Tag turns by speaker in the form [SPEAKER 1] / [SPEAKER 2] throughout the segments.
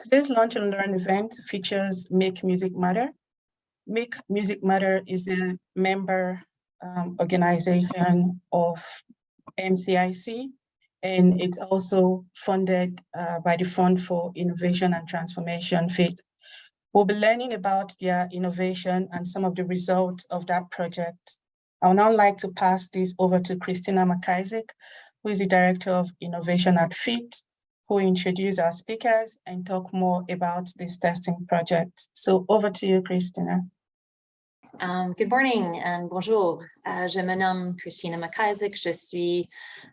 [SPEAKER 1] Today's Launch and Learn event features Make Music Matter. Make Music Matter is a member organization of MCIC, and it's also funded by the Fund for Innovation and Transformation, FIT. We'll be learning about their innovation and some of the results of that project. I would now like to pass this over to Christina who is the Director of Innovation at FIT, who will introduce our speakers and talk more about this testing project. So over to you, Christina.
[SPEAKER 2] Good morning and bonjour. Je me nomme Christina McIsaac. Je suis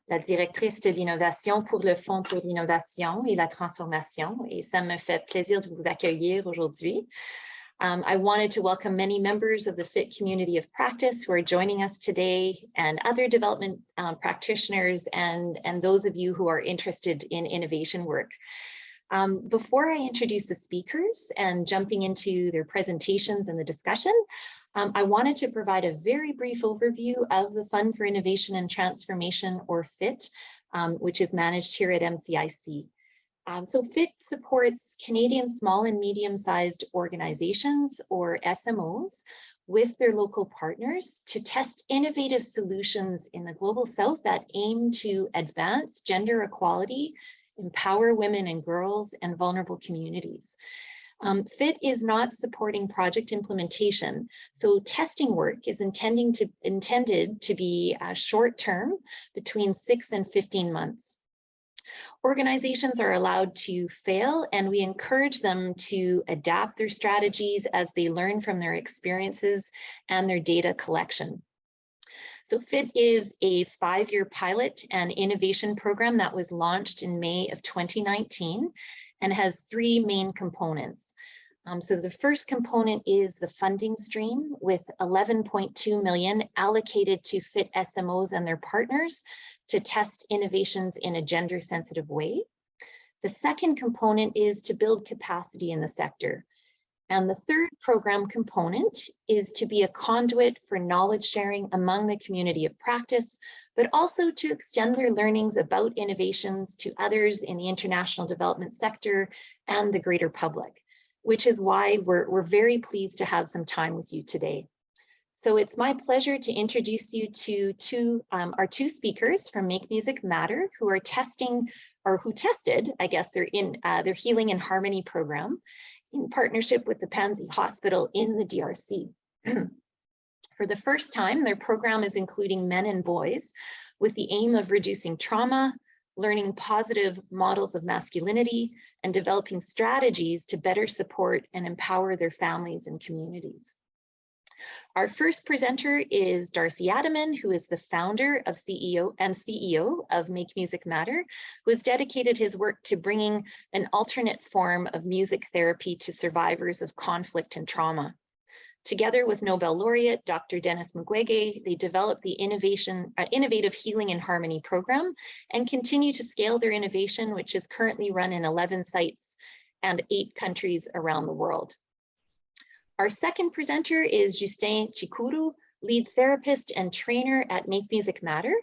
[SPEAKER 2] la directrice de l'innovation pour le Fonds pour l'innovation et la transformation. Et ça me fait plaisir de vous accueillir aujourd'hui. I wanted to welcome many members of the FIT community of practice who are joining us today, and other development practitioners and those of you who are interested in innovation work. Before I introduce the speakers and jumping into their presentations and the discussion, I wanted to provide a very brief overview of the Fund for Innovation and Transformation, or FIT, which is managed here at MCIC. So FIT supports Canadian small and medium-sized organizations, or SMOs, with their local partners to test innovative solutions in the Global South that aim to advance gender equality, empower women and girls, and vulnerable communities. FIT is not supporting project implementation, so testing work is intended to be short-term, between 6 and 15 months. Organizations are allowed to fail, and we encourage them to adapt their strategies as they learn from their experiences and their data collection. So FIT is a 5-year pilot and innovation program that was launched in May of 2019 and has 3 main components. So the first component is the funding stream, with 11.2 million allocated to FIT SMOs and their partners to test innovations in a gender-sensitive way. The second component is to build capacity in the sector. And the third program component is to be a conduit for knowledge sharing among the community of practice, but also to extend their learnings about innovations to others in the international development sector and the greater public, which is why we're very pleased to have some time with you today. So it's my pleasure to introduce you to our 2 speakers from Make Music Matter, who are testing, or who tested, I guess, their Healing in Harmony program in partnership with the Pansy Hospital in the DRC. For the first time, their program is including men and boys with the aim of reducing trauma, learning positive models of masculinity, and developing strategies to better support and empower their families and communities. Our first presenter is Darcy Ataman, who is the founder of CEO of Make Music Matter, who has dedicated his work to bringing an alternate form of music therapy to survivors of conflict and trauma. Together with Nobel laureate Dr. Denis Mukwege, they developed the innovative Healing in Harmony program and continue to scale their innovation, which is currently run in 11 sites and 8 countries around the world. Our second presenter is Justin Cikuru, lead therapist and trainer at Make Music Matter.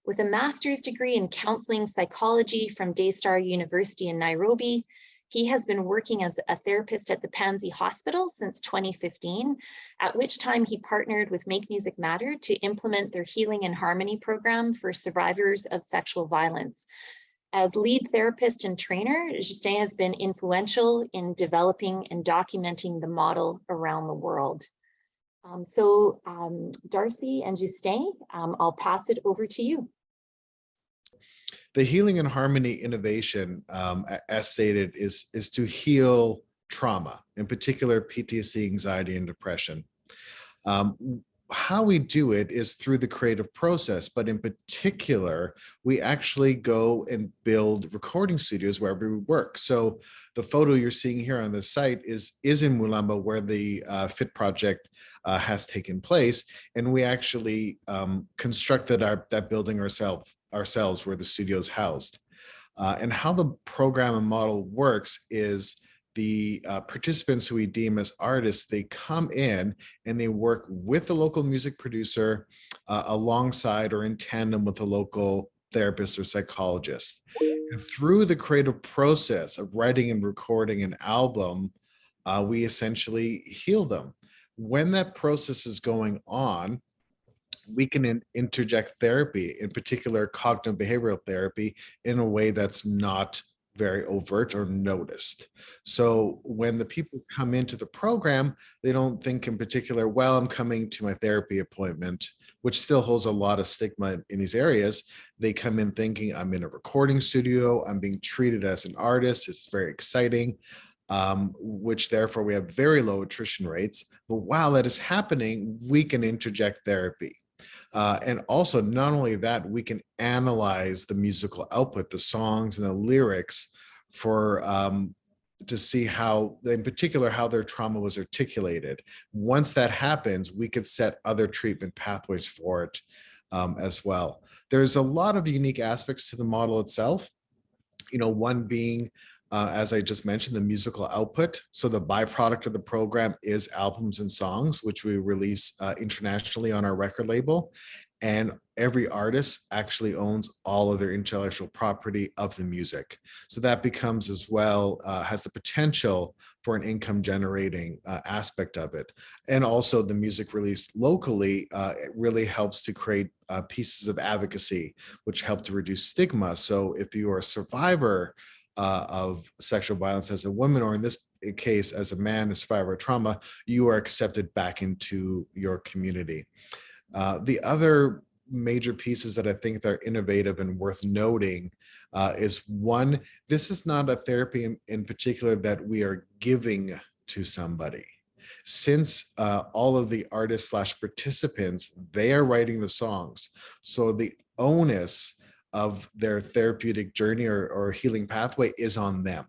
[SPEAKER 2] With a master's degree in counseling psychology from Daystar University in Nairobi, he has been working as a therapist at the Pansy Hospital since 2015, at which time he partnered with Make Music Matter to implement their Healing in Harmony program for survivors of sexual violence. As lead therapist and trainer, Justin has been influential in developing and documenting the model around the world. Darcy and Justin, I'll pass it over to you.
[SPEAKER 3] The Healing in Harmony innovation, as stated, is to heal trauma, in particular PTSD, anxiety, and depression. How we do it is through the creative process, but in particular, we actually go and build recording studios wherever we work. So the photo you're seeing here on the site is in Mulamba, where the FIT project has taken place, and we actually constructed that building ourselves where the studio is housed. And how the program and model works is the participants who we deem as artists, they come in and they work with the local music producer alongside or in tandem with a local therapist or psychologist. And through the creative process of writing and recording an album, we essentially heal them. When that process is going on, we can interject therapy, in particular cognitive behavioral therapy, in a way that's not very overt or noticed. So when the people come into the program, they don't think in particular, well, I'm coming to my therapy appointment, which still holds a lot of stigma in these areas. They come in thinking, I'm in a recording studio, I'm being treated as an artist, it's very exciting, which therefore we have very low attrition rates. But while that is happening, we can interject therapy. And also, not only that, we can analyze the musical output, the songs and the lyrics for to see how, in particular, how their trauma was articulated. Once that happens, we could set other treatment pathways for it as well. There's a lot of unique aspects to the model itself. One being, as I just mentioned, the musical output. So the byproduct of the program is albums and songs, which we release internationally on our record label. And every artist actually owns all of their intellectual property of the music. So that becomes as well, has the potential for an income generating aspect of it. And also the music released locally, it really helps to create pieces of advocacy, which help to reduce stigma. So if you are a survivor of sexual violence as a woman, or in this case as a man, a survivor of trauma, you are accepted back into your community. The other major pieces that I think that are innovative and worth noting is one, this is not a therapy in particular that we are giving to somebody. Since all of the artists / participants, they are writing the songs. So the onus of their therapeutic journey or healing pathway is on them.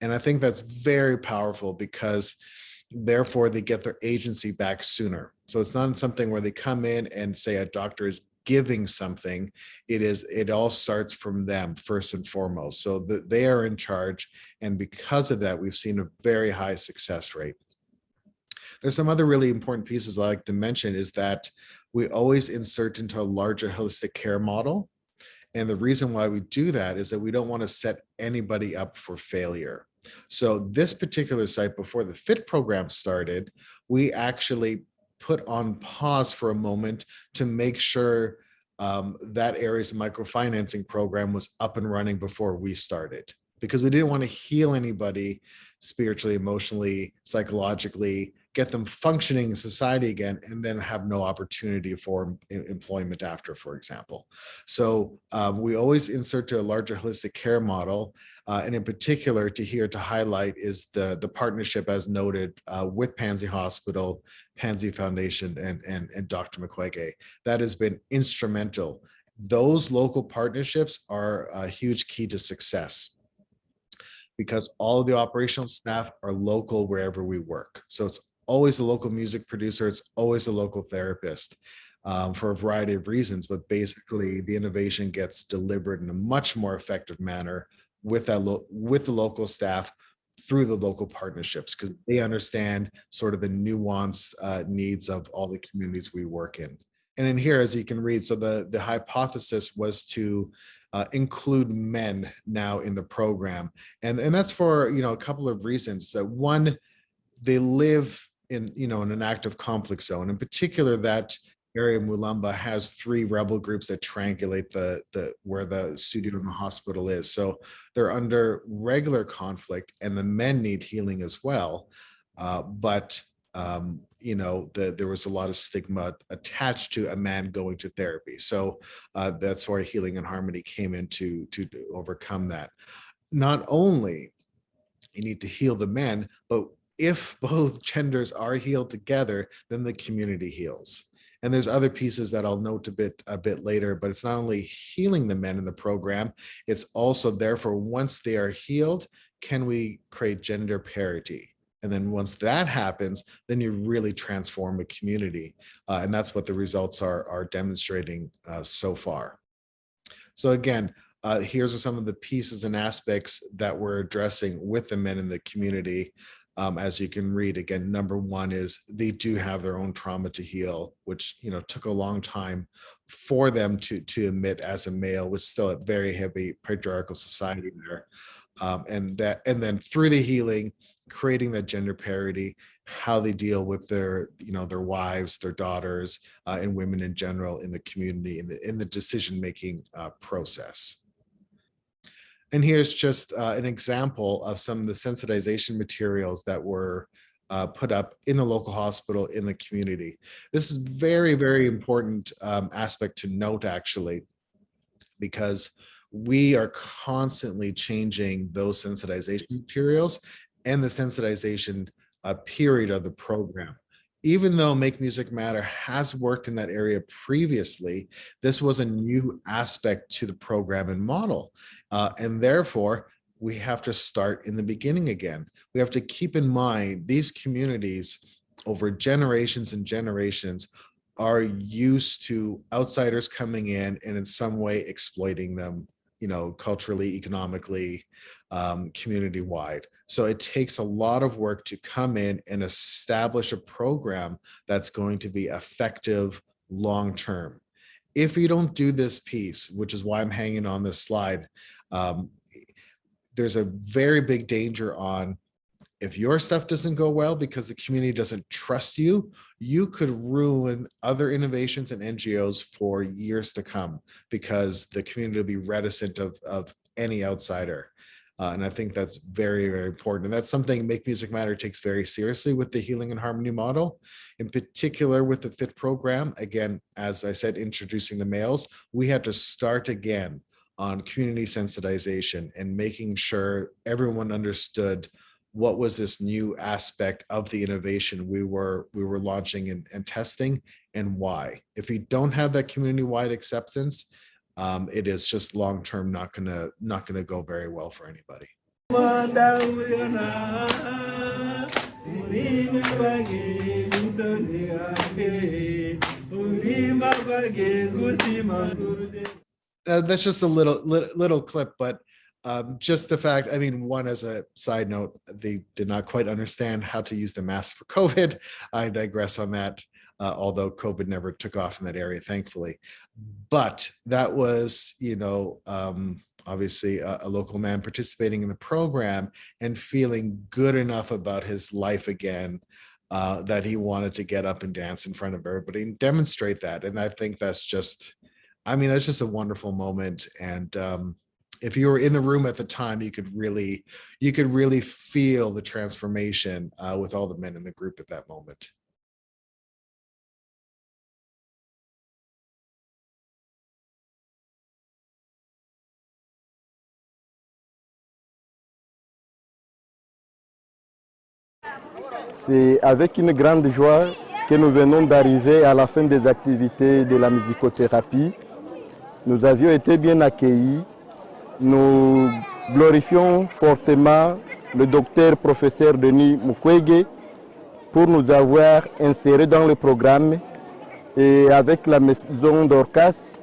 [SPEAKER 3] And I think that's very powerful because therefore they get their agency back sooner. So it's not something where they come in and say a doctor is giving something. It all starts from them first and foremost. So that they are in charge. And because of that, we've seen a very high success rate. There's some other really important pieces I like to mention is that we always insert into a larger holistic care model. And the reason why we do that is that we don't want to set anybody up for failure. So this particular site, before the FIT program started, we actually put on pause for a moment to make sure that Aries microfinancing program was up and running before we started, because we didn't want to heal anybody spiritually, emotionally, psychologically, get them functioning in society again, and then have no opportunity for employment after, for example. So we always insert to a larger holistic care model. And in particular, to highlight is the partnership, as noted, with Pansy Hospital, Pansy Foundation, and Dr. Mukwege. That has been instrumental. Those local partnerships are a huge key to success, because all of the operational staff are local wherever we work. So it's always a local music producer, it's always a local therapist, for a variety of reasons, but basically the innovation gets delivered in a much more effective manner with the local staff through the local partnerships, because they understand sort of the nuanced needs of all the communities we work in. And in here, as you can read, so the hypothesis was to include men now in the program. And that's for, a couple of reasons. That one, they live in an active conflict zone. In particular, that area, Mulamba, has 3 rebel groups that triangulate where the studio and the hospital is. So they're under regular conflict, and the men need healing as well. But there was a lot of stigma attached to a man going to therapy. So that's where Healing and Harmony came in to overcome that. Not only you need to heal the men, but if both genders are healed together, then the community heals. And there's other pieces that I'll note a bit later, but it's not only healing the men in the program, it's also therefore, once they are healed, can we create gender parity? And then once that happens, then you really transform a community. And that's what the results are demonstrating so far. So again, here's some of the pieces and aspects that we're addressing with the men in the community. as you can read. Again, number one is they do have their own trauma to heal, which, you know, took a long time for them to admit as a male, which is still a very heavy patriarchal society there. And then through the healing, creating that gender parity, how they deal with their, you know, their wives, their daughters, and women in general in the community, in the decision-making process. And here's just an example of some of the sensitization materials that were put up in the local hospital, in the community. This is very, very important aspect to note, actually, because we are constantly changing those sensitization materials and the sensitization period of the program. Even though Make Music Matter has worked in that area previously, this was a new aspect to the program and model. And therefore, we have to start in the beginning again. We have to keep in mind these communities over generations and generations are used to outsiders coming in and in some way exploiting them, you know, culturally, economically, community-wide. So it takes a lot of work to come in and establish a program that's going to be effective long-term. If you don't do this piece, which is why I'm hanging on this slide, there's a very big danger on, if your stuff doesn't go well because the community doesn't trust you, you could ruin other innovations and NGOs for years to come because the community will be reticent of any outsider. And I think that's very, very important. And that's something Make Music Matter takes very seriously with the Healing and Harmony model, in particular with the FIT program. Again, as I said, introducing the males, we had to start again on community sensitization and making sure everyone understood what was this new aspect of the innovation we were launching and testing, and why. If you don't have that community-wide acceptance, it is just long-term not gonna go very well for anybody. That's just a little clip, but just the fact, I mean, one, as a side note, they did not quite understand how to use the mask for COVID. I digress on that, although COVID never took off in that area, thankfully. But that was, you know, obviously a local man participating in the program and feeling good enough about his life again, that he wanted to get up and dance in front of everybody and demonstrate that. And I think that's just, I mean, that's just a wonderful moment. And if you were in the room at the time, you could really feel the transformation with all the men in the group at that moment.
[SPEAKER 4] C'est avec une grande joie que nous venons d'arriver à la fin des activités de la musicothérapie. Nous avions été bien accueillis. Nous glorifions fortement le docteur professeur Denis Mukwege pour nous avoir insérés dans le programme. Et avec la maison d'Orcas,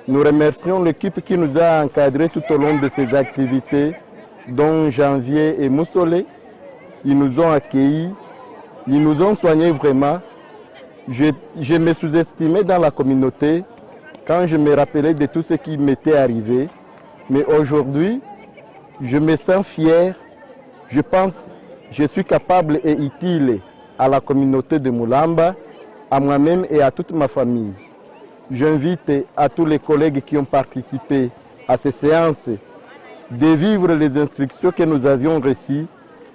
[SPEAKER 4] nous remercions l'équipe qui nous a encadrés tout au long de ces activités, dont Janvier et Moussolé. Ils nous ont accueillis, ils nous ont soignés vraiment. Je me sous-estimais dans la communauté quand je me rappelais de tout ce qui m'était arrivé. Mais aujourd'hui, je me sens fier. Je pense que je suis capable et utile à la communauté de Mulamba, à moi-même et à toute ma famille. J'invite à tous les collègues qui ont participé à ces séances de vivre les instructions que nous avions reçues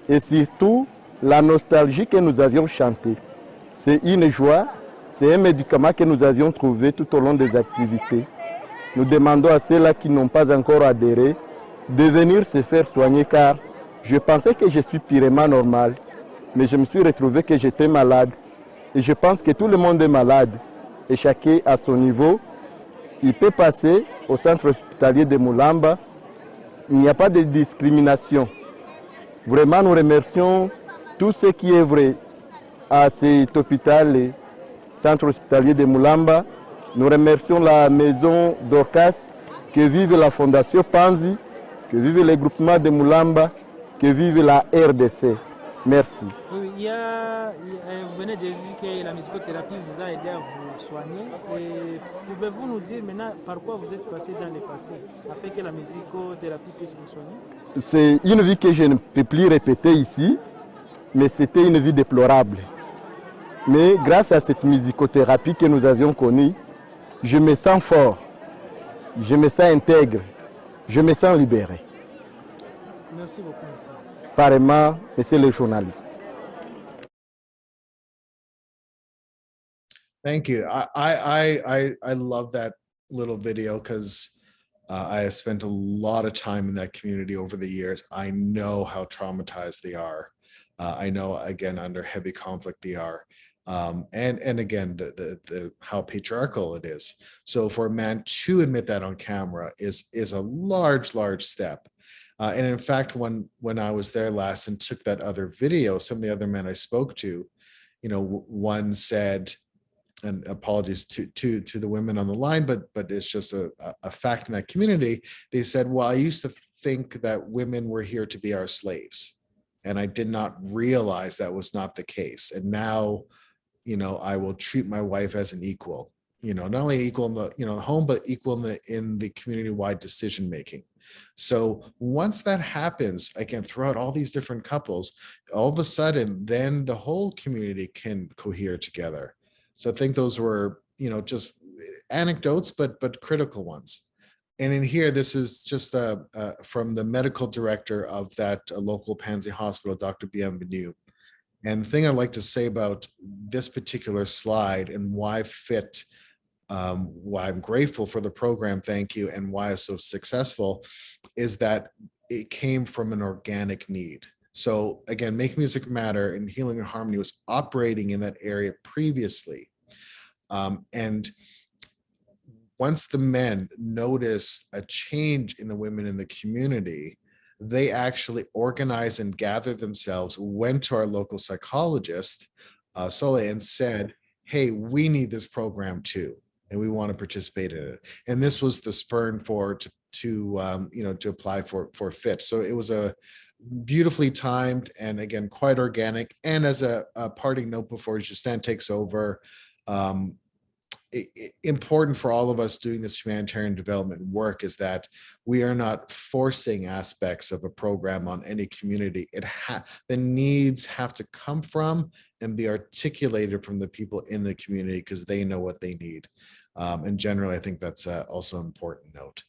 [SPEAKER 4] et surtout la nostalgie que nous avions chantée. C'est une joie, c'est un médicament que nous avions trouvé tout au long des activités. Nous demandons à ceux-là qui n'ont pas encore adhéré de venir se faire soigner car je pensais que je suis purement normal, mais je me suis retrouvé que j'étais malade. Et je pense que tout le monde est malade et chacun à son niveau. Il peut passer au centre hospitalier de Mulamba. Il n'y a pas de discrimination. Vraiment, nous remercions tous ceux qui œuvrent à cet hôpital, le centre hospitalier de Mulamba. Nous remercions la maison d'Orcas, que vive la fondation Panzi, que vive le groupement de Mulamba, que vive la RDC. Merci.
[SPEAKER 5] Oui, vous venez de dire que la musicothérapie vous a aidé à vous soigner. Et pouvez-vous nous dire maintenant par quoi vous êtes passé dans le passé afin que la musicothérapie puisse vous soigner?
[SPEAKER 4] C'est une vie que je ne peux plus répéter ici, mais c'était une vie déplorable. Mais grâce à cette musicothérapie que nous avions connue, je me sens fort, je me sens intègre, je me sens libéré.
[SPEAKER 5] Merci beaucoup, monsieur.
[SPEAKER 4] Pareillement, monsieur le journaliste.
[SPEAKER 3] Thank you. I love that little video because I have spent a lot of time in that community over the years. I know how traumatized they are. I know, again, under heavy conflict they are. And again, the how patriarchal it is. So for a man to admit that on camera is a large step. And in fact, when I was there last and took that other video, some of the other men I spoke to, you know, one said, and apologies to the women on the line, but it's just a fact in that community. They said, well, I used to think that women were here to be our slaves, and I did not realize that was not the case. And now, you know, I will treat my wife as an equal, you know, not only equal in the, you know, the home, but equal in the community-wide decision making. So once that happens, again, throughout all these different couples, all of a sudden, then the whole community can cohere together. So I think those were, you know, just anecdotes, but critical ones. And in here, this is just from the medical director of that local Pansy hospital, Dr. Bienvenue. And the thing I'd like to say about this particular slide and why FIT, why I'm grateful for the program, thank you, and why it's so successful, is that it came from an organic need. So again, Make Music Matter and Healing and Harmony was operating in that area previously. And once the men noticed a change in the women in the community, they actually organized and gathered themselves, went to our local psychologist, Soleil, and said, hey, we need this program too, and we want to participate in it. And this was the spurn to apply for FIT. So it was a beautifully timed and, again, quite organic. And as a parting note before Justin takes over, important for all of us doing this humanitarian development work is that we are not forcing aspects of a program on any community. The needs have to come from and be articulated from the people in the community because they know what they need. And generally, I think that's also an important note.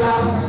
[SPEAKER 6] Mulamba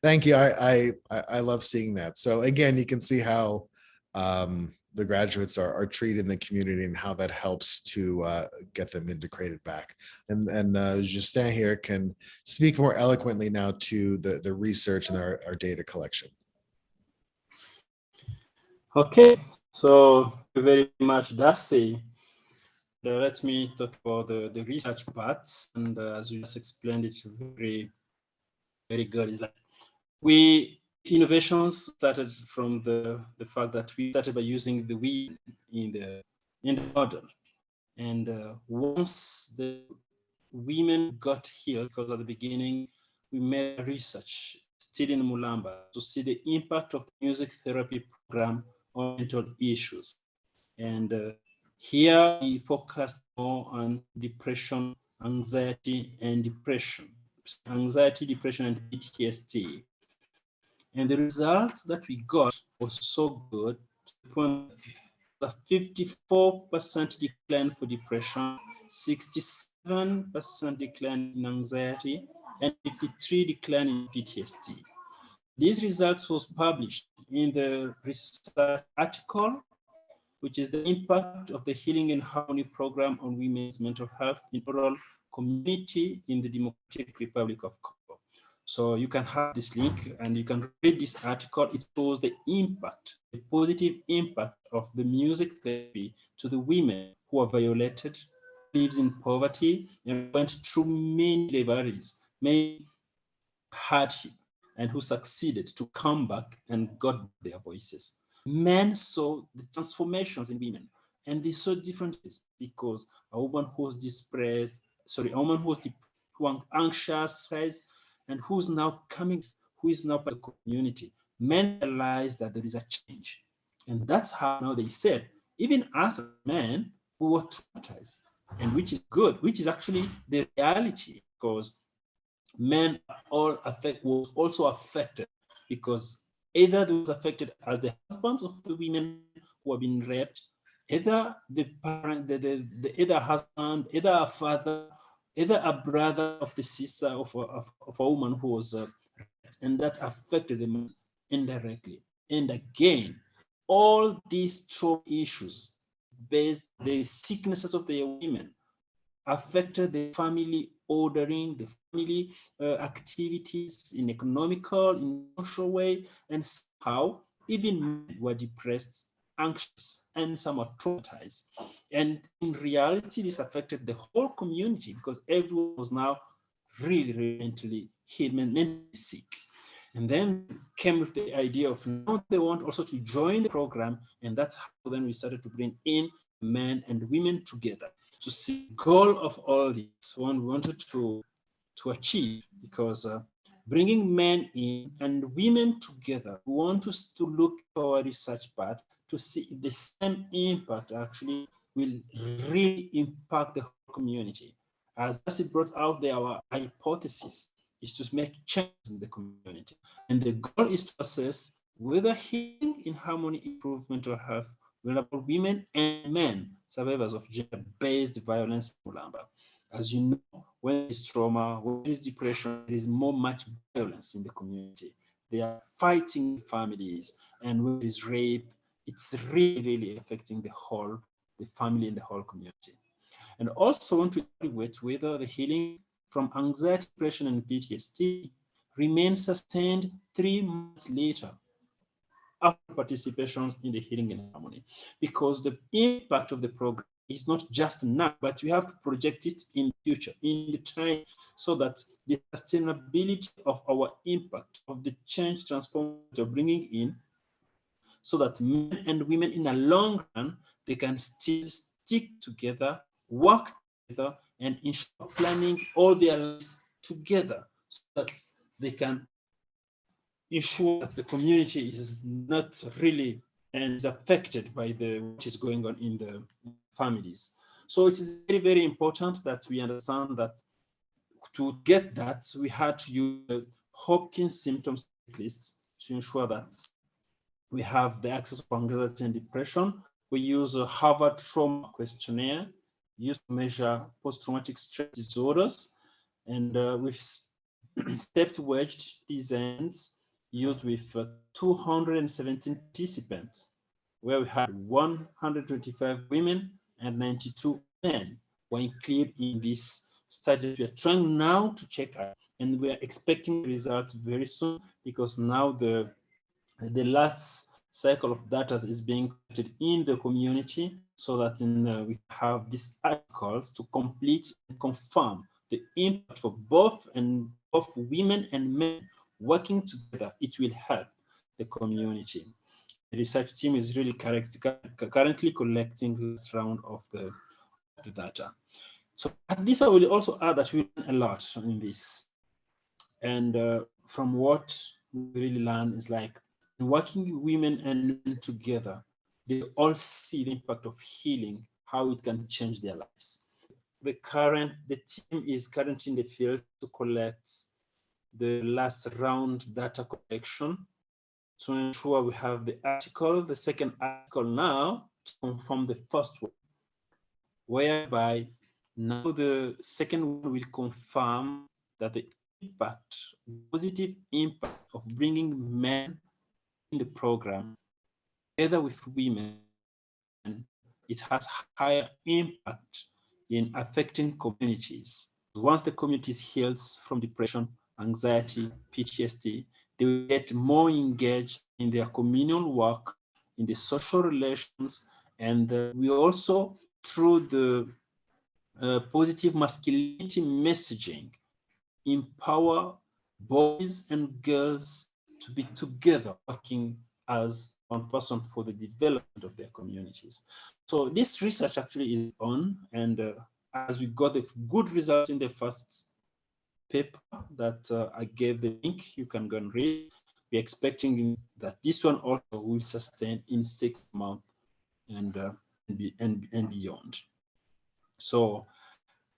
[SPEAKER 3] Thank you. I love seeing that. So again, you can see how the graduates are treated in the community and how that helps to get them integrated back. And Justin here can speak more eloquently now to the research and our data collection.
[SPEAKER 6] Okay, so thank you very much, Darcy. Let me talk about the research parts, and as you just explained, it's very, very good. It's like innovations started from the fact that we started by using the we in the model, and once the women got here, because at the beginning we made research still in Mulamba to see the impact of the music therapy program on mental issues, and here we focused more on depression, anxiety, and depression, and PTSD. And the results that we got was so good to the point that 54% decline for depression, 67% decline in anxiety, and 53% decline in PTSD. These results was published in the research article, which is the impact of the Healing and Harmony program on women's mental health in rural community in the Democratic Republic of Congo. So you can have this link and you can read this article. It shows the impact, the positive impact of the music therapy to the women who are violated, lives in poverty, and went through many labors, many hardship, and who succeeded to come back and got their voices. Men saw the transformations in women, and they saw differences because a woman who was a woman who was anxious, and who's now who is now part of the community. Men realized that there is a change, and that's how now they said, even as men who were traumatized, and which is good, which is actually the reality, because men were also affected, because either they was affected as the husbands of the women who have been raped, either the parent, either husband, either a father, either a brother of the sister of a woman who was raped, and that affected them indirectly. And again, all these trauma issues, based the sicknesses of the women, affected the family ordering, the family activities in economical, in social way, and somehow even men were depressed, anxious, and somewhat traumatized. And in reality, this affected the whole community because everyone was now really, really mentally sick. And then came with the idea of now they want also to join the program, and that's how then we started to bring in men and women together to see the goal of all this one we wanted to achieve, because bringing men in and women together, we want us to look at our research part to see if the same impact actually will really impact the whole community. As Darcy brought out there, our hypothesis is to make changes in the community. And the goal is to assess whether healing in harmony improves mental health vulnerable women and men survivors of gender-based violence in Mulamba. As you know, when there is trauma, when there is depression, there is much violence in the community. They are fighting families, and when there is rape, it's really, really affecting the family and the whole community. And also want to evaluate whether the healing from anxiety, depression, and PTSD remains sustained 3 months later after participation in the Healing and Harmony, because the impact of the program is not just now, but we have to project it in the future, in the time, so that the sustainability of our impact of the change transformation we're bringing in, so that men and women in a long run, they can still stick together, work together, and ensure planning all their lives together, so that they can ensure that the community is not really and is affected by what is going on in the families. So it is very, very important that we understand that to get that, we had to use the Hopkins symptoms list to ensure that we have the access of anxiety and depression, we use a Harvard Trauma Questionnaire used to measure post-traumatic stress disorders, and we've stepped wedged designs used with 217 participants, where we had 125 women and 92 men were included in this study. We are trying now to check out, and we are expecting results very soon, because now the last cycle of data is being collected in the community, so that we have these articles to complete and confirm the impact for both women and men working together. It will help the community. The research team is really currently collecting this round of the data. So at least I will also add that we learn a lot in this. And from what we really learn is, like, working women and men together, they all see the impact of healing, how it can change their lives. The team is currently in the field to collect the last round data collection to ensure we have the second article now to confirm the first one, whereby now the second one will confirm that the positive impact of bringing men in the program together with women, it has higher impact in affecting communities. Once the communities heals from depression, anxiety, PTSD, they will get more engaged in their communal work, in the social relations, and we also, through the positive masculinity messaging, empower boys and girls to be together working as one person for the development of their communities. So this research actually is on, and as we got the good results in the first paper that I gave the link, you can go and read. We're expecting that this one also will sustain in 6 months and beyond. So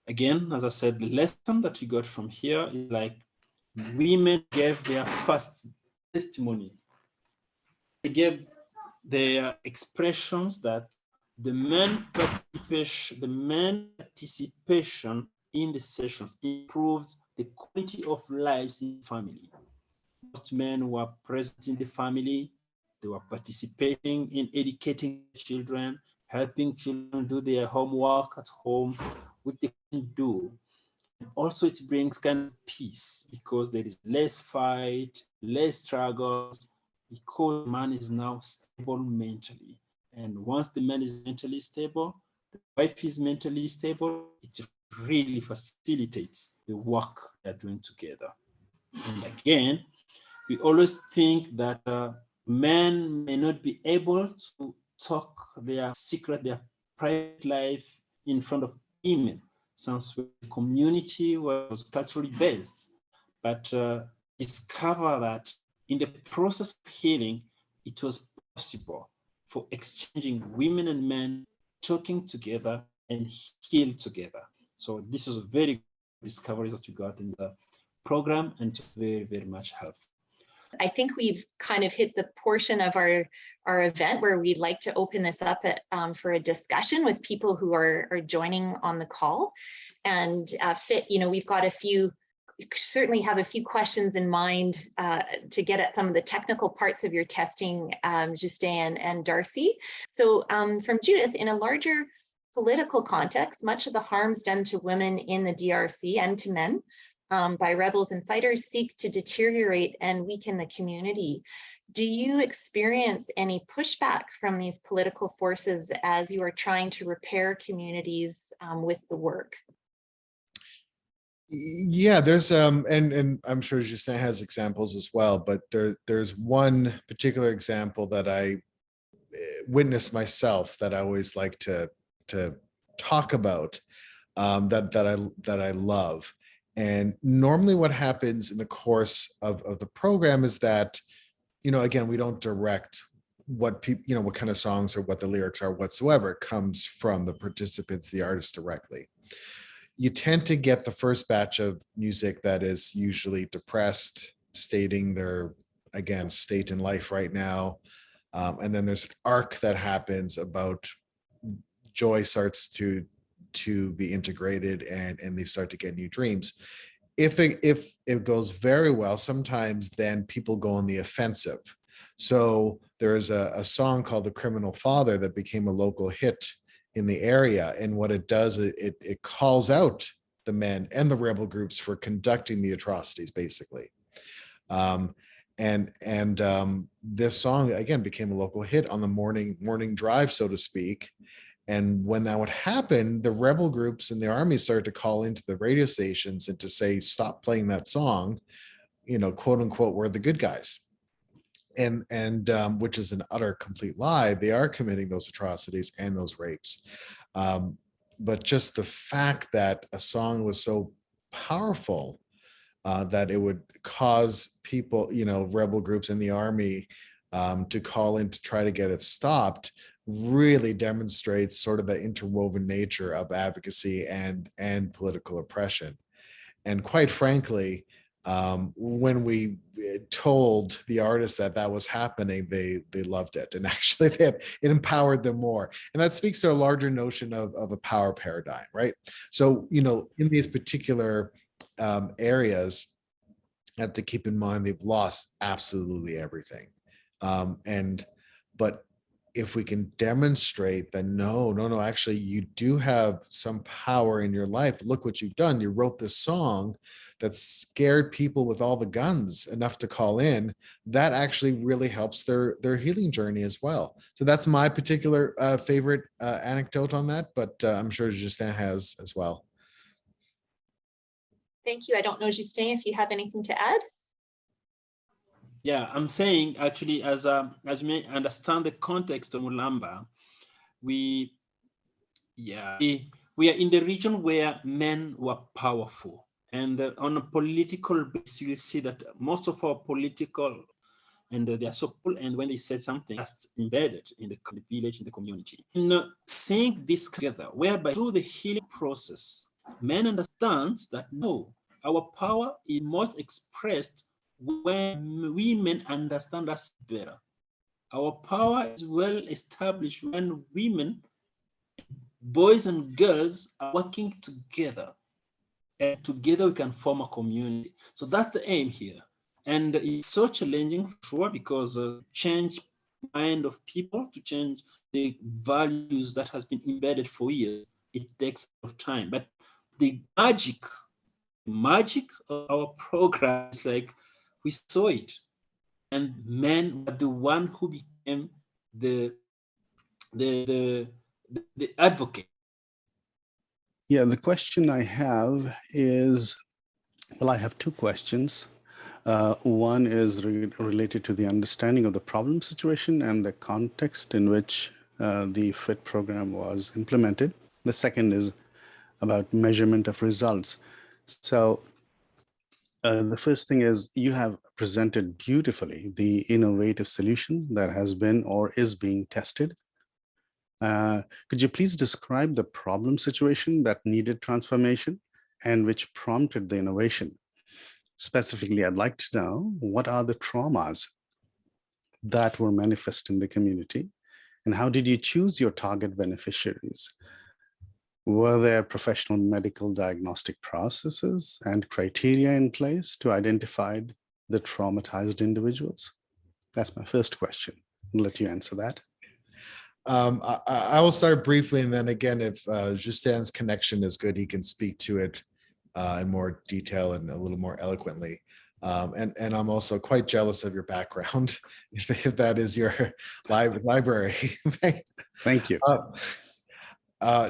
[SPEAKER 6] again, as I said, the lesson that we got from here is, like, women gave their first testimony. They gave their expressions that the men participation in the sessions improves the quality of lives in family. Most men were present in the family. They were participating in educating children, helping children do their homework at home, which they can do. Also, it brings kind of peace, because there is less fight, less struggles, because man is now stable mentally. And once the man is mentally stable, the wife is mentally stable, it really facilitates the work they're doing together. And again, we always think that men may not be able to talk their secret, their private life in front of women, since the community was culturally based. But discover that in the process of healing, it was possible for exchanging women and men talking together and heal together. So this is a very good discovery that you got in the program, and it's very, very much helpful.
[SPEAKER 2] I think we've kind of hit the portion of our event where we'd like to open this up for a discussion with people who are joining on the call. And we've got certainly have a few questions in mind to get at some of the technical parts of your testing, Justin and Darcy. So from Judith, in a larger political context, much of the harms done to women in the DRC and to men by rebels and fighters seek to deteriorate and weaken the community. Do you experience any pushback from these political forces as you are trying to repair communities with the work?
[SPEAKER 3] Yeah, there's and I'm sure Justin has examples as well, but there's one particular example that I witnessed myself that I always like to talk about, that I love. And normally what happens in the course of the program is that, again, we don't direct what people, what kind of songs or what the lyrics are whatsoever. It comes from the participants, the artists directly. You tend to get the first batch of music that is usually depressed, stating their, again, state in life right now. And then there's an arc that happens about joy starts to be integrated, and they start to get new dreams. If it goes very well, sometimes then people go on the offensive. So there's a song called The Criminal Father that became a local hit in the area. And what it does, it calls out the men and the rebel groups for conducting the atrocities, basically. This song, again, became a local hit on the morning drive, so to speak. And when that would happen, the rebel groups and the army started to call into the radio stations and to say, stop playing that song, quote unquote, we're the good guys. And which is an utter complete lie. They are committing those atrocities and those rapes. But just the fact that a song was so powerful that it would cause people, rebel groups in the army to call in to try to get it stopped, really demonstrates sort of the interwoven nature of advocacy and political oppression. And quite frankly, when we told the artists that was happening, they loved it, and actually it empowered them more. And that speaks to a larger notion of a power paradigm, right? So, in these particular areas, have to keep in mind they've lost absolutely everything. But if we can demonstrate that no, actually you do have some power in your life. Look what you've done. You wrote this song that scared people with all the guns enough to call in. That actually really helps their healing journey as well. So that's my particular favorite anecdote on that, but I'm sure Justin has as well.
[SPEAKER 2] Thank you. I don't know, Justin, if you have anything to add.
[SPEAKER 6] Yeah, I'm saying actually, as you may understand the context of Mulamba, we are in the region where men were powerful, and on a political basis, you will see that most of our political and they are so cool, and when they said something, that's embedded in the village, in the community. Saying this together, whereby through the healing process, men understands that no, our power is most expressed when women understand us better. Our power is well established when women, boys and girls, are working together. And together we can form a community. So that's the aim here. And it's so challenging for sure, because change mind of people, to change the values that has been embedded for years, it takes a lot of time. But the magic of our program is like, we saw it, and men were the one who became the advocate.
[SPEAKER 7] Yeah, the question I have is, well, I have two questions. One is related to the understanding of the problem situation and the context in which the FIT program was implemented. The second is about measurement of results. So the first thing is, you have presented beautifully the innovative solution that has been or is being tested. Could you please describe the problem situation that needed transformation and which prompted the innovation? Specifically, I'd like to know, what are the traumas that were manifest in the community, and how did you choose your target beneficiaries? Were there professional medical diagnostic processes and criteria in place to identify the traumatized individuals? That's my first question. I'll let you answer that.
[SPEAKER 3] I will start briefly, and then again, if Justin's connection is good, he can speak to it in more detail and a little more eloquently. And I'm also quite jealous of your background, if that is your library.
[SPEAKER 7] Thank you.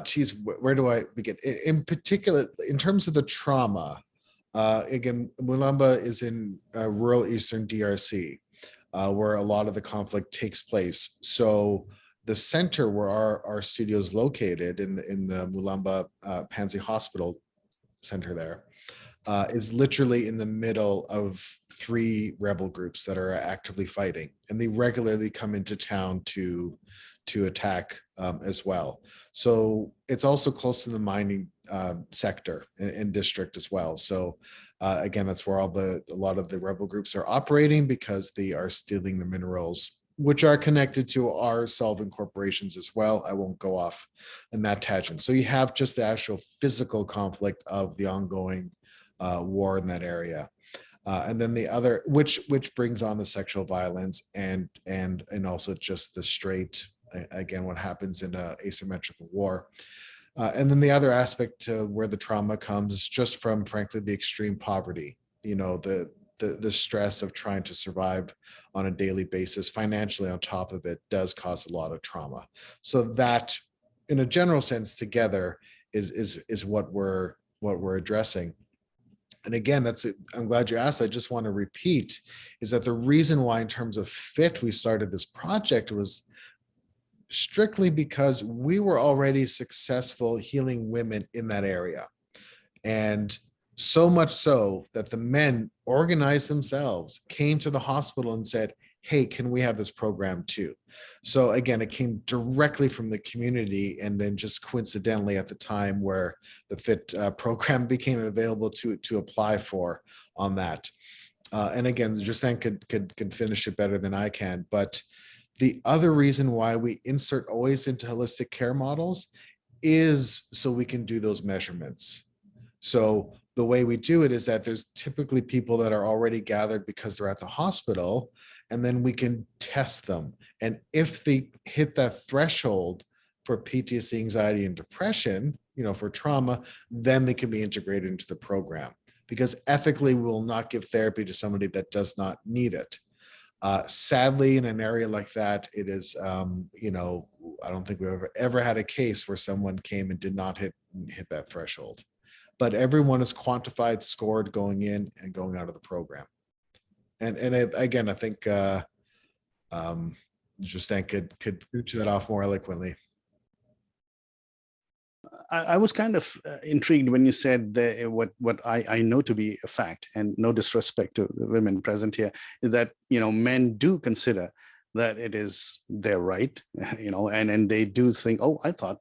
[SPEAKER 3] Geez, where do I begin? In particular, in terms of the trauma, again, Mulamba is in rural Eastern DRC, where a lot of the conflict takes place. So the center where our studio is located in the Mulamba Panzi Hospital Center there is literally in the middle of 3 rebel groups that are actively fighting, and they regularly come into town to attack as well. So it's also close to the mining sector and district as well. So again, that's where a lot of the rebel groups are operating, because they are stealing the minerals which are connected to our solvent corporations as well. I won't go off in that tangent. So you have just the actual physical conflict of the ongoing war in that area. And then the other, which brings on the sexual violence and also just the straight, again, what happens in a asymmetrical war. And then the other aspect to where the trauma comes is just from, frankly, the extreme poverty, the stress of trying to survive on a daily basis, financially on top of it, does cause a lot of trauma. So that, in a general sense, together is what we're addressing. And again, I'm glad you asked. I just want to repeat is that the reason why, in terms of fit, we started this project was strictly because we were already successful healing women in that area. And so much so that the men organized themselves, came to the hospital and said, hey, can we have this program too? So again, it came directly from the community, and then just coincidentally at the time where the FIT program became available to apply for on that. And again, Justin could finish it better than I can, but the other reason why we insert always into holistic care models is so we can do those measurements. So the way we do it is that there's typically people that are already gathered because they're at the hospital, and then we can test them. And if they hit that threshold for PTSD, anxiety, and depression, for trauma, then they can be integrated into the program. Because ethically, we will not give therapy to somebody that does not need it. Sadly, in an area like that, it is, I don't think we've ever had a case where someone came and did not hit that threshold. But everyone is quantified, scored going in and going out of the program. And again, I think Justin could finish that off more eloquently.
[SPEAKER 7] I was kind of intrigued when you said that what I know to be a fact, and no disrespect to the women present here, is that men do consider that it is their right, and they do think, oh, I thought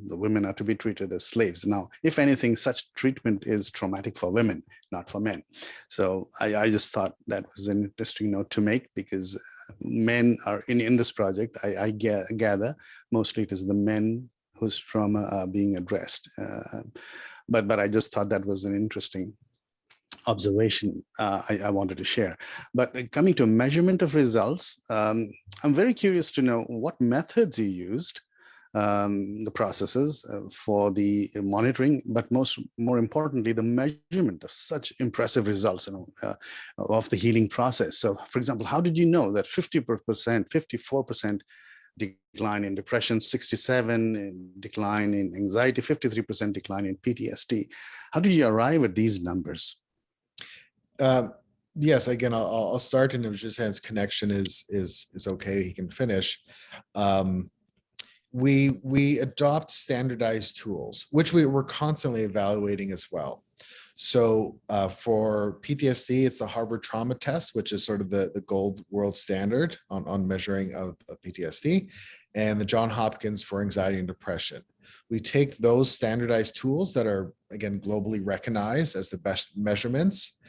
[SPEAKER 7] the women are to be treated as slaves. Now, if anything, such treatment is traumatic for women, not for men. So I just thought that was an interesting note to make, because men are in this project. I gather mostly it is the men whose trauma are being addressed. But I just thought that was an interesting observation I wanted to share. But coming to measurement of results, I'm very curious to know what methods you used, the processes for the monitoring, but more importantly, the measurement of such impressive results of the healing process. So, for example, how did you know that 50%, 54% decline in depression, 67% in decline in anxiety, 53% decline in PTSD? How did you arrive at these numbers?
[SPEAKER 3] Yes, again, I'll start, and if Justin's connection is okay, he can finish. We adopt standardized tools, which we're constantly evaluating as well. So for PTSD, it's the Harvard Trauma Test, which is sort of the gold world standard on measuring of PTSD, and the Johns Hopkins for anxiety and depression. We take those standardized tools that are, again, globally recognized as the best measurements.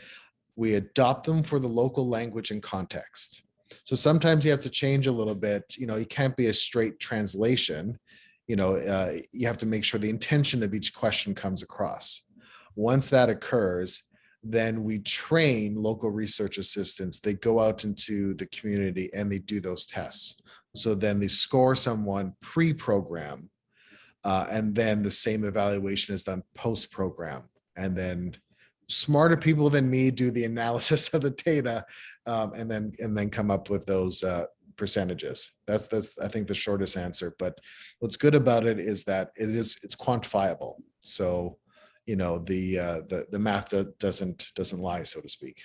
[SPEAKER 3] We adopt them for the local language and context. So sometimes you have to change a little bit. You can't be a straight translation. You have to make sure the intention of each question comes across. Once that occurs, then we train local research assistants. They go out into the community and they do those tests. So then they score someone pre-program, and then the same evaluation is done post-program. And then smarter people than me do the analysis of the data, and then come up with those percentages. That's I think the shortest answer. But what's good about it is that it's quantifiable. So the math that doesn't lie, so to speak.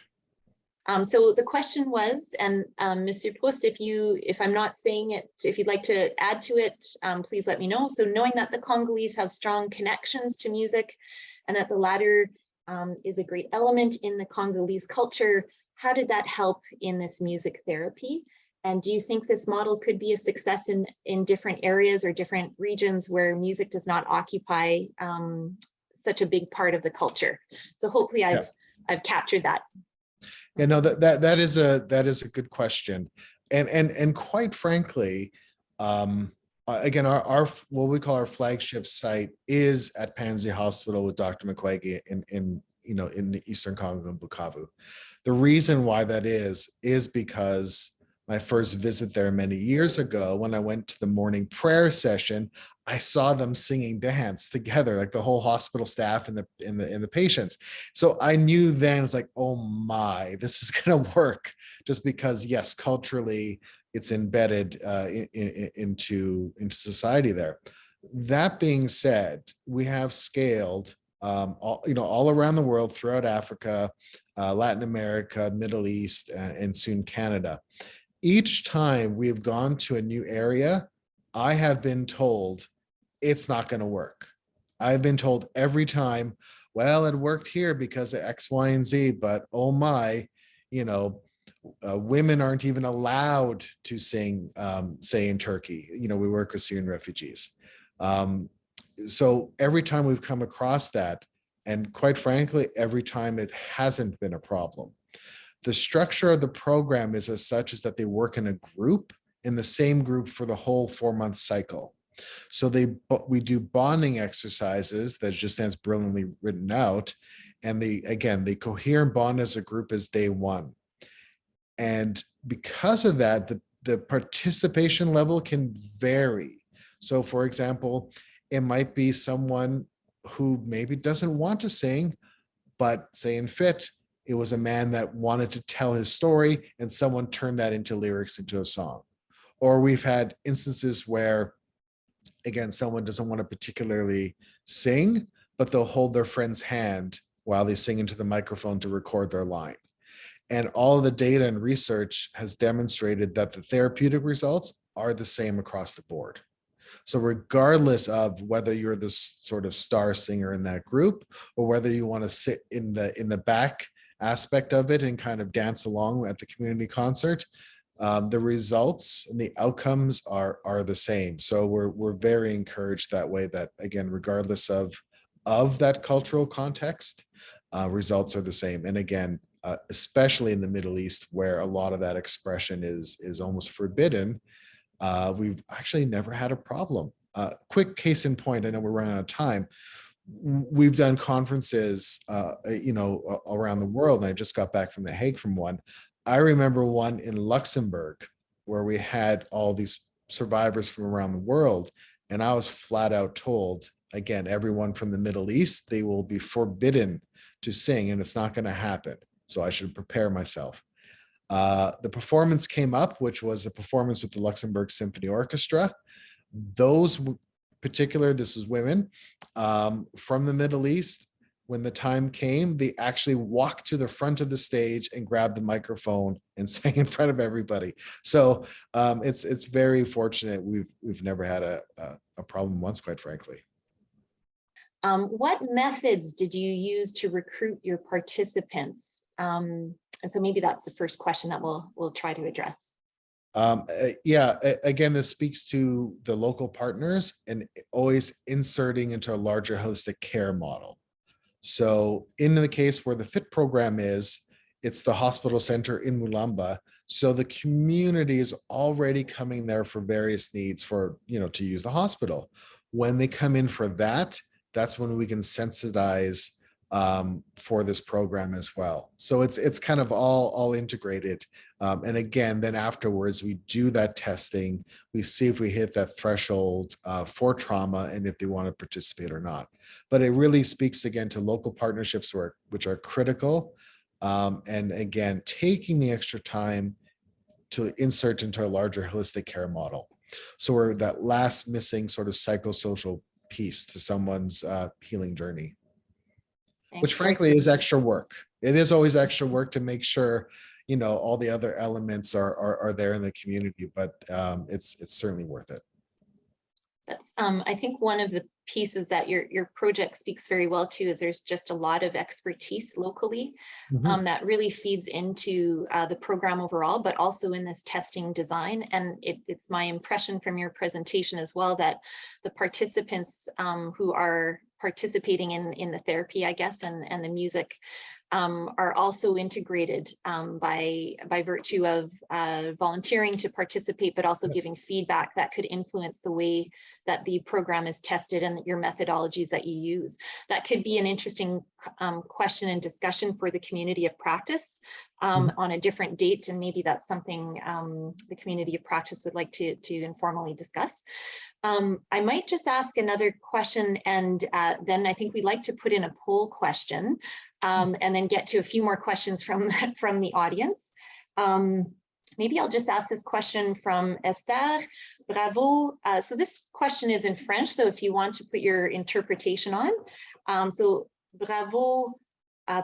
[SPEAKER 2] So the question was, and Mr. Proust, if I'm not saying it, if you'd like to add to it, please let me know. So knowing that the Congolese have strong connections to music, and that the latter is a great element in the Congolese culture, how did that help in this music therapy? And do you think this model could be a success in different areas or different regions where music does not occupy such a big part of the culture? So hopefully I've captured that.
[SPEAKER 3] Yeah, no, that is a good question. And quite frankly, again, our what we call our flagship site is at Pansy Hospital with Dr. Mukwege in the Eastern Congo in Bukavu. The reason why that is because my first visit there many years ago, when I went to the morning prayer session, I saw them singing dance together, like the whole hospital staff and the patients. So I knew then, it's like, oh my, this is going to work, just because, yes, culturally it's embedded into society there. That being said, we have scaled all around the world, throughout Africa, Latin America, Middle East, and soon Canada. Each time we've gone to a new area, I have been told it's not going to work. I've been told every time, well, it worked here because of X, Y, and Z, but oh my, women aren't even allowed to sing, say in Turkey. We work with Syrian refugees. So every time we've come across that, and quite frankly, every time it hasn't been a problem. The structure of the program is as such as that they work in a group, in the same group for the whole 4-month cycle. So we do bonding exercises that just stands brilliantly written out. And the coherent bond as a group is day one. And because of that, the participation level can vary. So for example, it might be someone who maybe doesn't want to sing, but say in FIT, it was a man that wanted to tell his story and someone turned that into lyrics into a song. Or we've had instances where, again, someone doesn't want to particularly sing, but they'll hold their friend's hand while they sing into the microphone to record their line. And all of the data and research has demonstrated that the therapeutic results are the same across the board. So regardless of whether you're the sort of star singer in that group, or whether you want to sit in the back aspect of it and kind of dance along at the community concert, the results and the outcomes are the same. So we're very encouraged that way, that again, regardless of that cultural context, results are the same. And again, especially in the Middle East, where a lot of that expression is almost forbidden, we've actually never had a problem. Quick case in point, I know we're running out of time. We've done conferences, around the world, and I just got back from The Hague from one. I remember one in Luxembourg where we had all these survivors from around the world, and I was flat out told, again, everyone from the Middle East, they will be forbidden to sing, and it's not going to happen. So I should prepare myself. The performance came up, which was a performance with the Luxembourg Symphony Orchestra. Those particular, this is women from the Middle East. When the time came, they actually walked to the front of the stage and grabbed the microphone and sang in front of everybody. So it's very fortunate. We've never had a problem once, quite frankly.
[SPEAKER 2] What methods did you use to recruit your participants? And so maybe that's the first question that we'll try to address.
[SPEAKER 3] Again, this speaks to the local partners and always inserting into a larger holistic care model. So in the case where the FIT program is, it's the hospital center in Mulamba. So the community is already coming there for various needs for, to use the hospital. When they come in for that, that's when we can sensitize for this program as well. So it's kind of all integrated. And again, then afterwards, we do that testing. We see if we hit that threshold for trauma and if they want to participate or not. But it really speaks again to local partnerships which are critical. And again, taking the extra time to insert into a larger holistic care model. So we're that last missing sort of psychosocial piece to someone's healing journey. Which frankly is extra work. It is always extra work to make sure, all the other elements are there in the community, but it's certainly worth it.
[SPEAKER 2] That's I think one of the pieces that your project speaks very well to is there's just a lot of expertise locally that really feeds into the program overall, but also in this testing design. And it's my impression from your presentation as well that the participants who are participating in the therapy, I guess, and the music are also integrated by virtue of volunteering to participate, but also giving feedback that could influence the way that the program is tested and your methodologies that you use. That could be an interesting question and discussion for the community of practice on a different date, and maybe that's something the community of practice would like to informally discuss. I might just ask another question, and then I think we'd like to put in a poll question, and then get to a few more questions from the audience. Maybe I'll just ask this question from Esther. Bravo. So this question is in French, so if you want to put your interpretation on. So bravo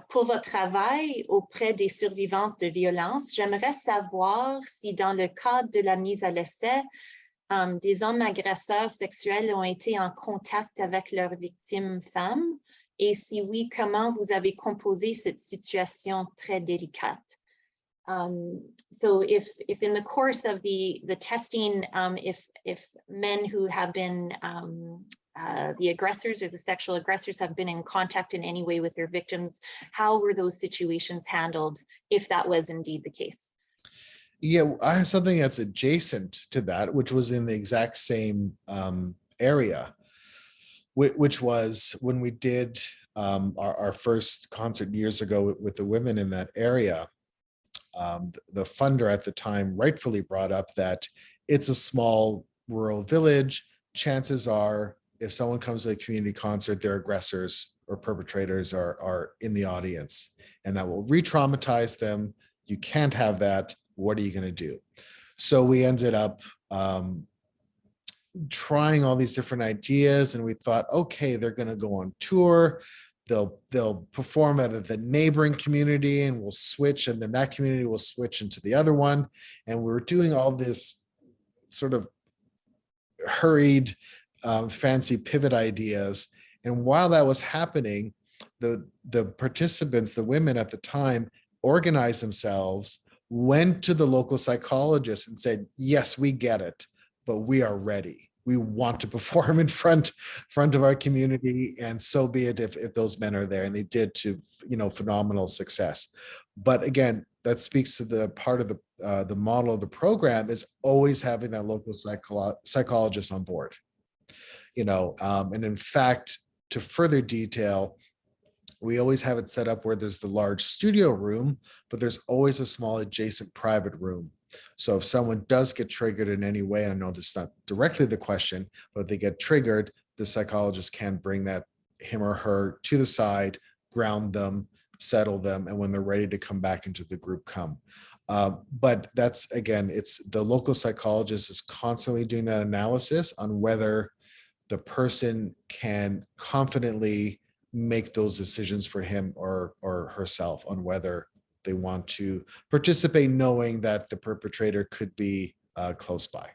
[SPEAKER 2] pour votre travail auprès des survivantes de violence. J'aimerais savoir si dans le cadre de la mise à l'essai, des hommes agresseurs sexuels ont été en contact avec leurs victimes femmes, et si oui, comment vous avez composé cette situation très délicate? So if in the course of the testing, if men who have been the aggressors or the sexual aggressors have been in contact in any way with their victims, how were those situations handled, if that was indeed the case?
[SPEAKER 3] Yeah, I have something that's adjacent to that, which was in the exact same area, which was when we did our first concert years ago with the women in that area. The funder at the time rightfully brought up that it's a small rural village. Chances are, if someone comes to a community concert, their aggressors or perpetrators are in the audience, and that will re-traumatize them. You can't have that. What are you going to do? So we ended up trying all these different ideas, and we thought, okay, they're going to go on tour. They'll perform at the neighboring community, and we'll switch, and then that community will switch into the other one. And we were doing all this sort of hurried, fancy pivot ideas. And while that was happening, the participants, the women at the time, organized themselves, went to the local psychologist and said, yes, we get it, but we are ready. We want to perform in front of our community, and so be it if those men are there. And they did, to phenomenal success. But again, that speaks to the part of the model of the program is always having that local psychologist on board. And in fact, to further detail, we always have it set up where there's the large studio room, but there's always a small adjacent private room. So if someone does get triggered in any way, and I know this is not directly the question, but they get triggered, the psychologist can bring him or her to the side, ground them, settle them, and when they're ready to come back into the group, come. But that's, again, it's the local psychologist is constantly doing that analysis on whether the person can confidently make those decisions for him or herself on whether they want to participate, knowing that the perpetrator could be close by.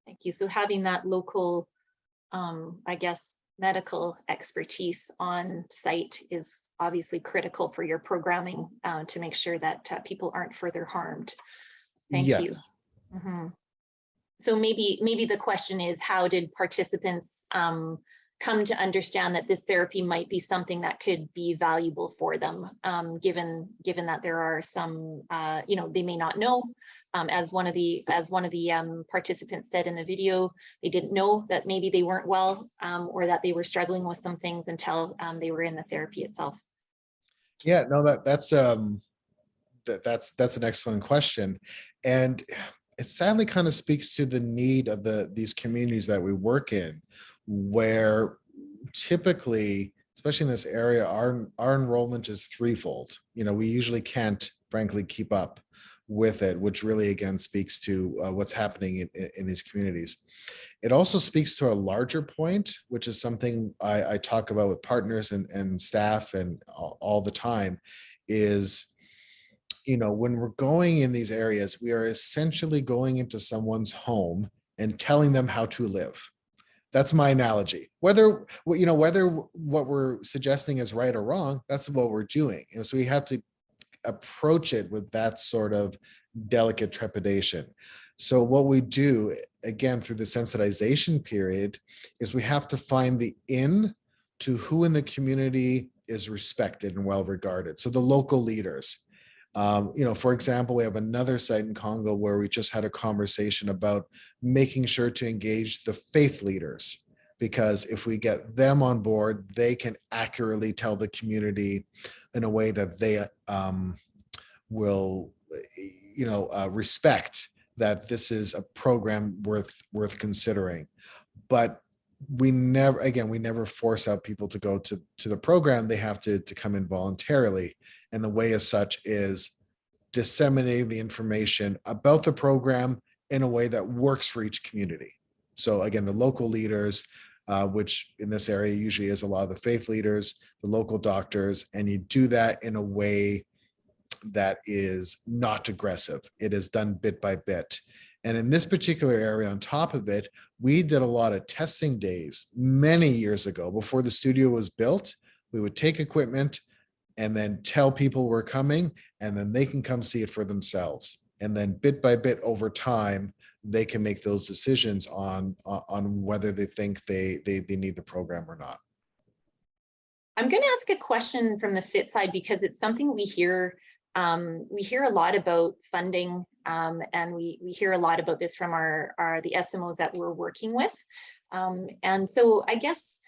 [SPEAKER 2] Thank you. So having that local, I guess, medical expertise on site is obviously critical for your programming to make sure that people aren't further harmed. Thank you. Mm-hmm. So maybe the question is, how did participants come to understand that this therapy might be something that could be valuable for them, given that there are some, they may not know, as one of the participants said in the video, they didn't know that maybe they weren't well, or that they were struggling with some things until they were in the therapy itself.
[SPEAKER 3] Yeah, no, that's an excellent question, and it sadly kind of speaks to the need of these communities that we work in, where typically, especially in this area, our enrollment is threefold. We usually can't, frankly, keep up with it, which really, again, speaks to what's happening in these communities. It also speaks to a larger point, which is something I talk about with partners and staff and all the time, is when we're going in these areas, we are essentially going into someone's home and telling them how to live. That's my analogy. Whether what we're suggesting is right or wrong, that's what we're doing. And so we have to approach it with that sort of delicate trepidation. So what we do, again, through the sensitization period, is we have to find the in to who in the community is respected and well regarded. So the local leaders, for example, we have another site in Congo where we just had a conversation about making sure to engage the faith leaders, because if we get them on board, they can accurately tell the community in a way that they will, respect that this is a program worth considering. But we never force out people to go to the program. They have to come in voluntarily. And the way as such is disseminating the information about the program in a way that works for each community. So again, the local leaders, which in this area usually is a lot of the faith leaders, the local doctors, and you do that in a way that is not aggressive. It is done bit by bit. And in this particular area, on top of it, we did a lot of testing days many years ago. Before the studio was built, we would take equipment and then tell people we're coming, and then they can come see it for themselves. And then bit by bit over time, they can make those decisions on whether they think they need the program or not.
[SPEAKER 2] I'm going to ask a question from the FIT side, because it's something we hear a lot about funding, and we hear a lot about this from the SMOs that we're working with. And so I guess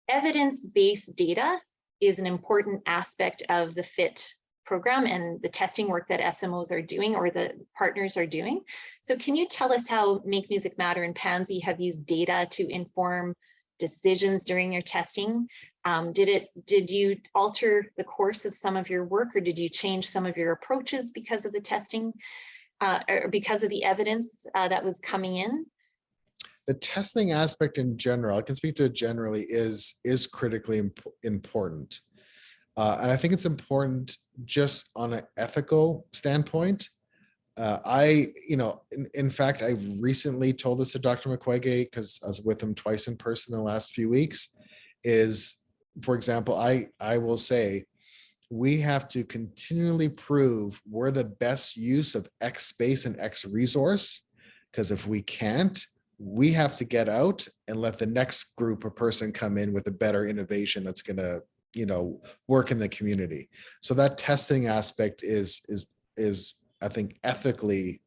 [SPEAKER 2] evidence-based data is an important aspect of the FIT program and the testing work that SMOs are doing, or the partners are doing. So can you tell us how Make Music Matter and Pansy have used data to inform decisions during your testing? Did you alter the course of some of your work, or did you change some of your approaches because of the testing, or because of the evidence that was coming in?
[SPEAKER 3] The testing aspect in general, I can speak to it generally, is critically important. And I think it's important just on an ethical standpoint. In fact, I recently told this to Dr. Mukwege, because I was with him twice in person in the last few weeks, is, for example, I will say, we have to continually prove we're the best use of X space and X resource, because if we can't, we have to get out and let the next group or person come in with a better innovation that's going to, work in the community. So that testing aspect is I think ethically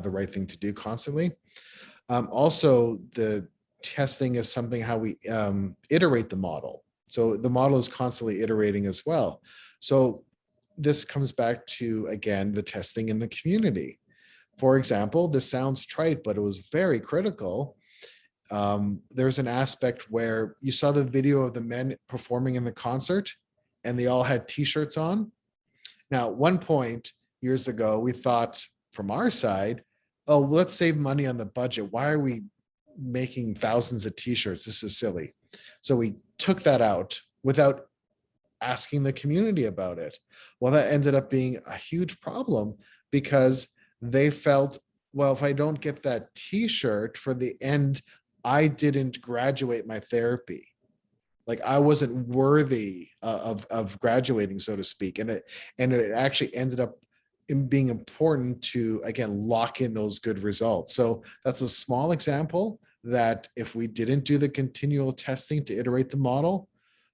[SPEAKER 3] the right thing to do constantly. Also, the testing is something how we iterate the model. So the model is constantly iterating as well. So this comes back to, again, the testing in the community. For example, this sounds trite, but it was very critical. There's an aspect where you saw the video of the men performing in the concert, and they all had t-shirts on. Now, at one point years ago, we thought from our side, oh, let's save money on the budget. Why are we making thousands of t-shirts? This is silly. So we took that out without asking the community about it. Well, that ended up being a huge problem, because they felt, well, if I don't get that t-shirt for the end, I didn't graduate my therapy. Like, I wasn't worthy of graduating, so to speak. And it actually ended up in being important to, again, lock in those good results. So that's a small example that if we didn't do the continual testing to iterate the model,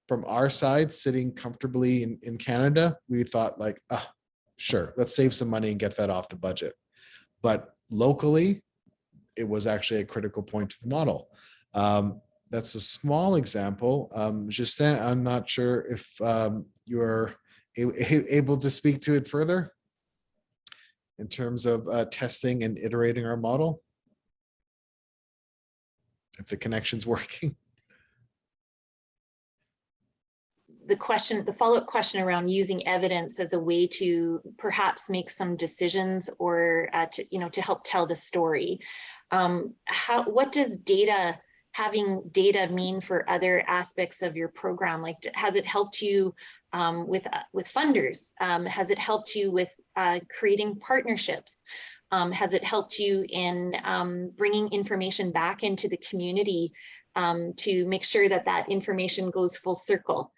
[SPEAKER 3] from our side, sitting comfortably in Canada, we thought like, sure, let's save some money and get that off the budget. But locally, it was actually a critical point to the model. That's a small example. Justin, I'm not sure if you're able to speak to it further in terms of testing and iterating our model, if the connection's working.
[SPEAKER 2] The follow-up question around using evidence as a way to perhaps make some decisions, or to help tell the story. What does having data mean for other aspects of your program? Like, has it helped you with funders? Has it helped you with creating partnerships? Has it helped you in bringing information back into the community to make sure that information goes full circle?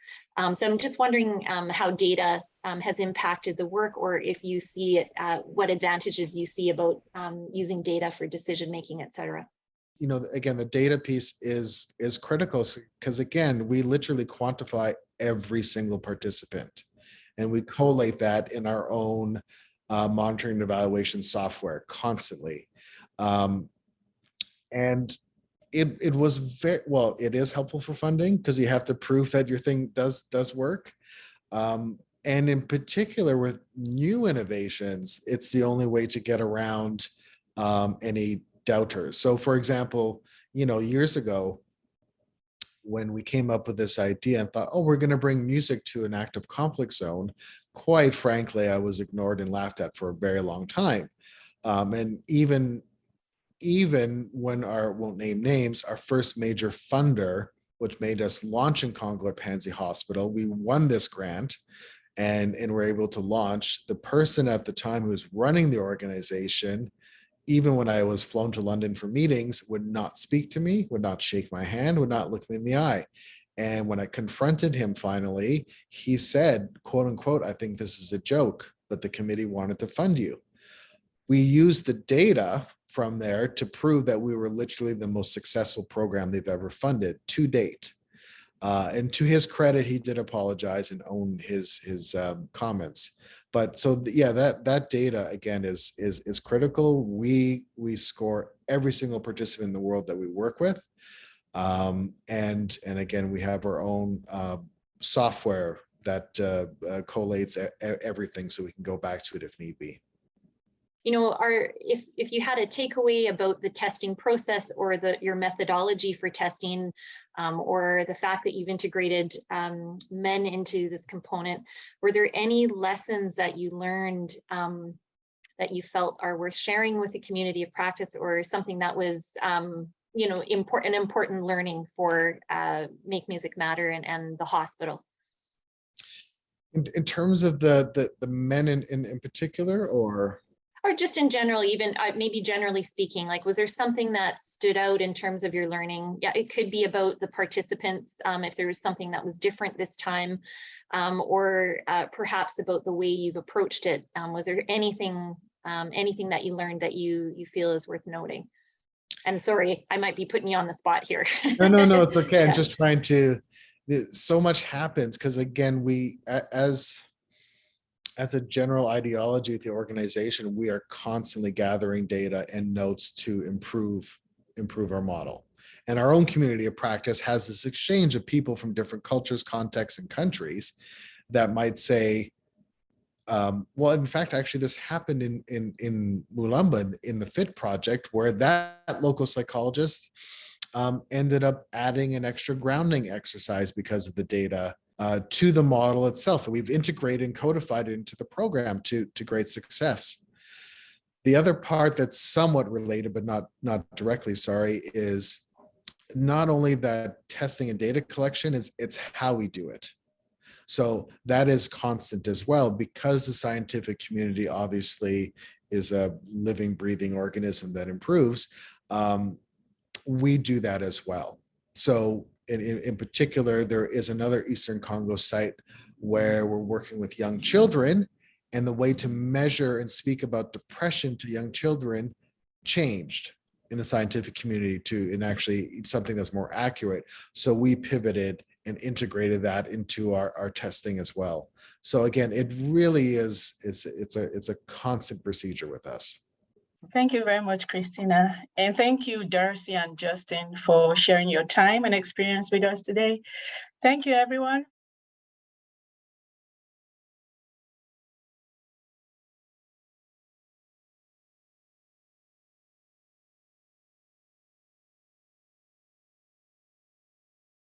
[SPEAKER 2] So I'm just wondering how data has impacted the work, or if you see it, what advantages you see about using data for decision making, et cetera.
[SPEAKER 3] Again, the data piece is critical, because again, we literally quantify every single participant. And we collate that in our own monitoring and evaluation software constantly. And it was very, well, it is helpful for funding because you have to prove that your thing does work. And in particular with new innovations, it's the only way to get around any doubters. So for example, years ago, when we came up with this idea and thought, oh, we're going to bring music to an active conflict zone, quite frankly, I was ignored and laughed at for a very long time. And even when won't name names, our first major funder, which made us launch in Congo at Panzi Hospital, we won this grant and were able to launch. The person at the time who was running the organization, even when I was flown to London for meetings, would not speak to me, would not shake my hand, would not look me in the eye. And when I confronted him finally, he said, quote unquote, I think this is a joke, but the committee wanted to fund you. We used the data from there to prove that we were literally the most successful program they've ever funded to date. And to his credit, he did apologize and own his comments. But so yeah, that data again is critical. We score every single participant in the world that we work with, and again we have our own software that collates everything, so we can go back to it if need be.
[SPEAKER 2] If you had a takeaway about the testing process or your methodology for testing, or the fact that you've integrated men into this component, were there any lessons that you learned that you felt are worth sharing with the community of practice, or something that was an important learning for Make Music Matter and the hospital?
[SPEAKER 3] In terms of the men in particular, or
[SPEAKER 2] just in general, even maybe generally speaking, like, was there something that stood out in terms of your learning? Yeah, it could be about the participants, if there was something that was different this time, or perhaps about the way you've approached it. Was there anything that you learned that you feel is worth noting? And sorry, I might be putting you on the spot here.
[SPEAKER 3] No, it's okay.
[SPEAKER 2] Yeah.
[SPEAKER 3] I'm just trying to, so much happens because again, we, as a general ideology with the organization, we are constantly gathering data and notes to improve our model. And our own community of practice has this exchange of people from different cultures, contexts, and countries that might say, well, in fact, actually, this happened in Mulamba in the FIT project, where that local psychologist ended up adding an extra grounding exercise because of the data to the model itself. And we've integrated and codified it into the program to great success. The other part that's somewhat related, but not directly, sorry, is not only that testing and data collection, it's how we do it. So that is constant as well, because the scientific community obviously is a living, breathing organism that improves. We do that as well. So in particular, there is another Eastern Congo site where we're working with young children, and the way to measure and speak about depression to young children changed in the scientific community and actually something that's more accurate. So we pivoted and integrated that into our testing as well. So again, it really is, it's a constant procedure with us.
[SPEAKER 1] Thank you very much, Christina. And thank you, Darcy and Justin, for sharing your time and experience with us today. Thank you, everyone.